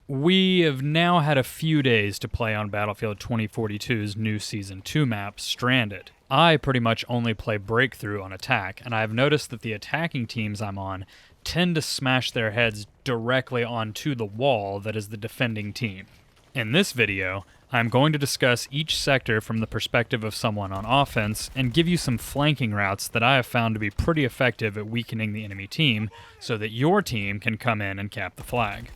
We have now had a few days to play on Battlefield 2042's new Season 2 map, Stranded. I pretty much only play Breakthrough on attack, and I've noticed that the attacking teams I'm on tend to smash their heads directly onto the wall that is the defending team. In this video, I'm going to discuss each sector from the perspective of someone on offense and give you some flanking routes that I have found to be pretty effective at weakening the enemy team so that your team can come in and cap the flag.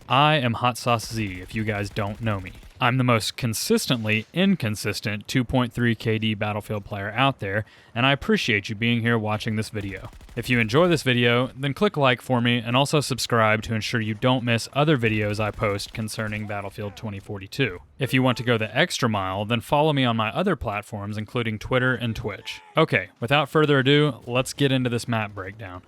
I am HotSauceZee if you guys don't know me. I'm the most consistently inconsistent 2.3 KD Battlefield player out there, and I appreciate you being here watching this video. If you enjoy this video, then click like for me and also subscribe to ensure you don't miss other videos I post concerning Battlefield 2042. If you want to go the extra mile, then follow me on my other platforms including Twitter and Twitch. Okay, without further ado, let's get into this map breakdown.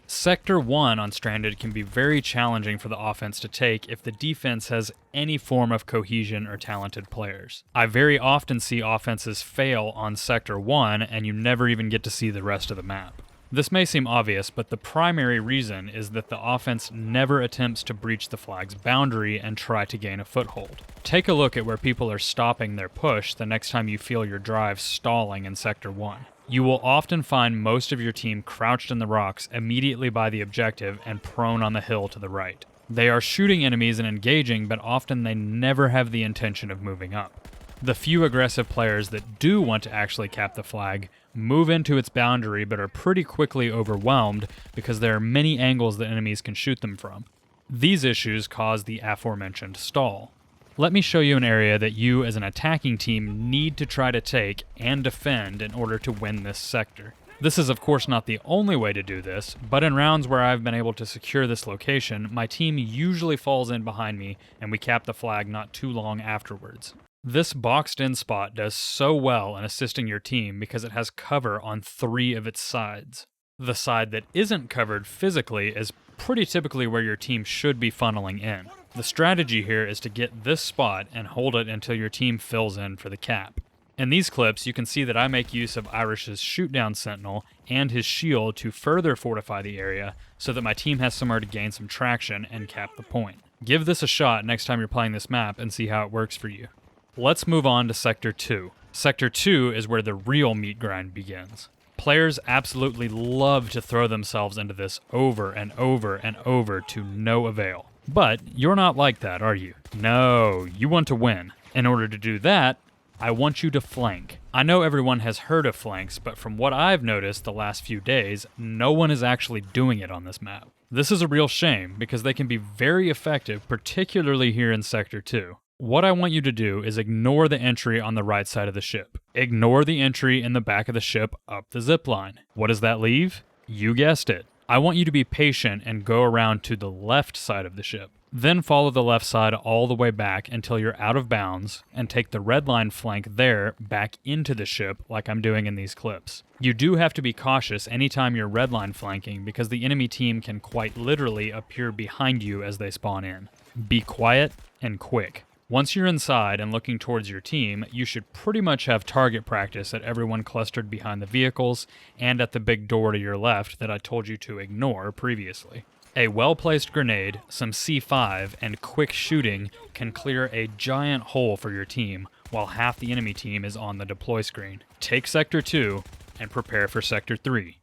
Sector 1 on Stranded can be very challenging for the offense to take if the defense has any form of cohesion or talented players. I very often see offenses fail on Sector 1 and you never even get to see the rest of the map. This may seem obvious, but the primary reason is that the offense never attempts to breach the flag's boundary and try to gain a foothold. Take a look at where people are stopping their push the next time you feel your drive stalling in Sector 1. You will often find most of your team crouched in the rocks immediately by the objective and prone on the hill to the right. They are shooting enemies and engaging, but often they never have the intention of moving up. The few aggressive players that do want to actually cap the flag move into its boundary but are pretty quickly overwhelmed because there are many angles that enemies can shoot them from. These issues cause the aforementioned stall. Let me show you an area that you as an attacking team need to try to take and defend in order to win this sector. This is of course not the only way to do this, but in rounds where I've been able to secure this location, my team usually falls in behind me and we cap the flag not too long afterwards. This boxed in spot does so well in assisting your team because it has cover on 3 of its sides. The side that isn't covered physically is pretty typically where your team should be funneling in. The strategy here is to get this spot and hold it until your team fills in for the cap. In these clips, you can see that I make use of Irish's shoot-down sentinel and his shield to further fortify the area so that my team has somewhere to gain some traction and cap the point. Give this a shot next time you're playing this map and see how it works for you. Let's move on to Sector 2. Sector 2 is where the real meat grind begins. Players absolutely love to throw themselves into this over and over and over to no avail. But you're not like that, are you? No, you want to win. In order to do that, I want you to flank. I know everyone has heard of flanks, but from what I've noticed the last few days, no one is actually doing it on this map. This is a real shame because they can be very effective, particularly here in Sector 2. What I want you to do is ignore the entry on the right side of the ship. Ignore the entry in the back of the ship up the zip line. What does that leave? You guessed it. I want you to be patient and go around to the left side of the ship. Then follow the left side all the way back until you're out of bounds and take the red line flank there back into the ship like I'm doing in these clips. You do have to be cautious anytime you're red line flanking because the enemy team can quite literally appear behind you as they spawn in. Be quiet and quick. Once you're inside and looking towards your team, you should pretty much have target practice at everyone clustered behind the vehicles and at the big door to your left that I told you to ignore previously. A well-placed grenade, some C5, and quick shooting can clear a giant hole for your team while half the enemy team is on the deploy screen. Take Sector 2 and prepare for Sector 3.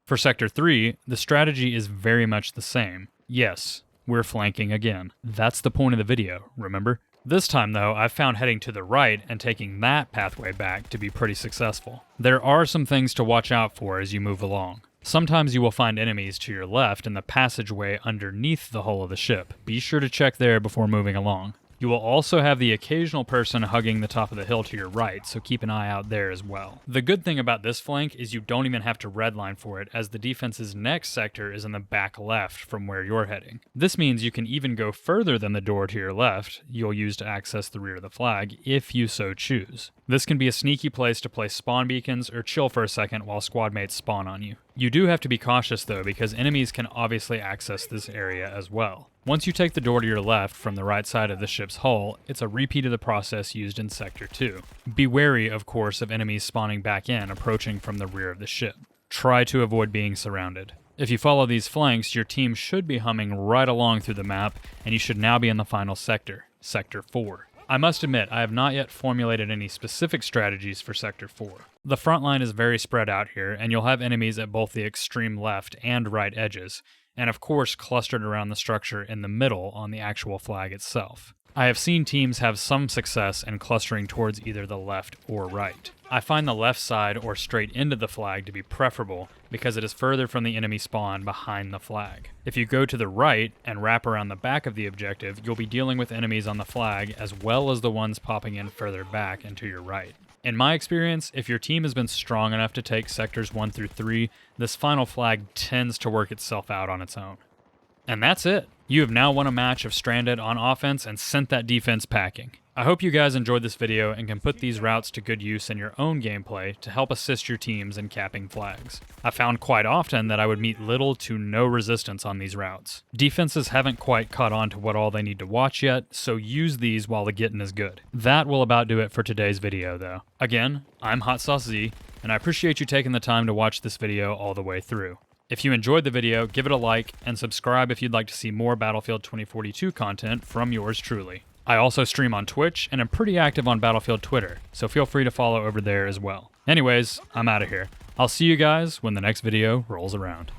For Sector 3, the strategy is very much the same. Yes, we're flanking again. That's the point of the video, remember? This time though, I've found heading to the right and taking that pathway back to be pretty successful. There are some things to watch out for as you move along. Sometimes you will find enemies to your left in the passageway underneath the hull of the ship. Be sure to check there before moving along. You will also have the occasional person hugging the top of the hill to your right, so keep an eye out there as well. The good thing about this flank is you don't even have to redline for it, as the defense's next sector is in the back left from where you're heading. This means you can even go further than the door to your left you'll use to access the rear of the flag, if you so choose. This can be a sneaky place to place spawn beacons or chill for a second while squad mates spawn on you. You do have to be cautious though, because enemies can obviously access this area as well. Once you take the door to your left from the right side of the ship's hull, it's a repeat of the process used in Sector 2. Be wary, of course, of enemies spawning back in, approaching from the rear of the ship. Try to avoid being surrounded. If you follow these flanks, your team should be humming right along through the map, and you should now be in the final sector, Sector 4. I must admit, I have not yet formulated any specific strategies for Sector 4. The front line is very spread out here, and you'll have enemies at both the extreme left and right edges, and of course clustered around the structure in the middle on the actual flag itself. I have seen teams have some success in clustering towards either the left or right. I find the left side or straight into the flag to be preferable because it is further from the enemy spawn behind the flag. If you go to the right and wrap around the back of the objective, you'll be dealing with enemies on the flag as well as the ones popping in further back and to your right. In my experience, if your team has been strong enough to take sectors 1 through 3, this final flag tends to work itself out on its own. And that's it. You have now won a match of Stranded on offense and sent that defense packing. I hope you guys enjoyed this video and can put these routes to good use in your own gameplay to help assist your teams in capping flags. I found quite often that I would meet little to no resistance on these routes. Defenses haven't quite caught on to what all they need to watch yet, so use these while the getting is good. That will about do it for today's video though. Again, I'm HotSauceZee, and I appreciate you taking the time to watch this video all the way through. If you enjoyed the video, give it a like and subscribe if you'd like to see more Battlefield 2042 content from yours truly. I also stream on Twitch and am pretty active on Battlefield Twitter, so feel free to follow over there as well. Anyways, I'm out of here. I'll see you guys when the next video rolls around.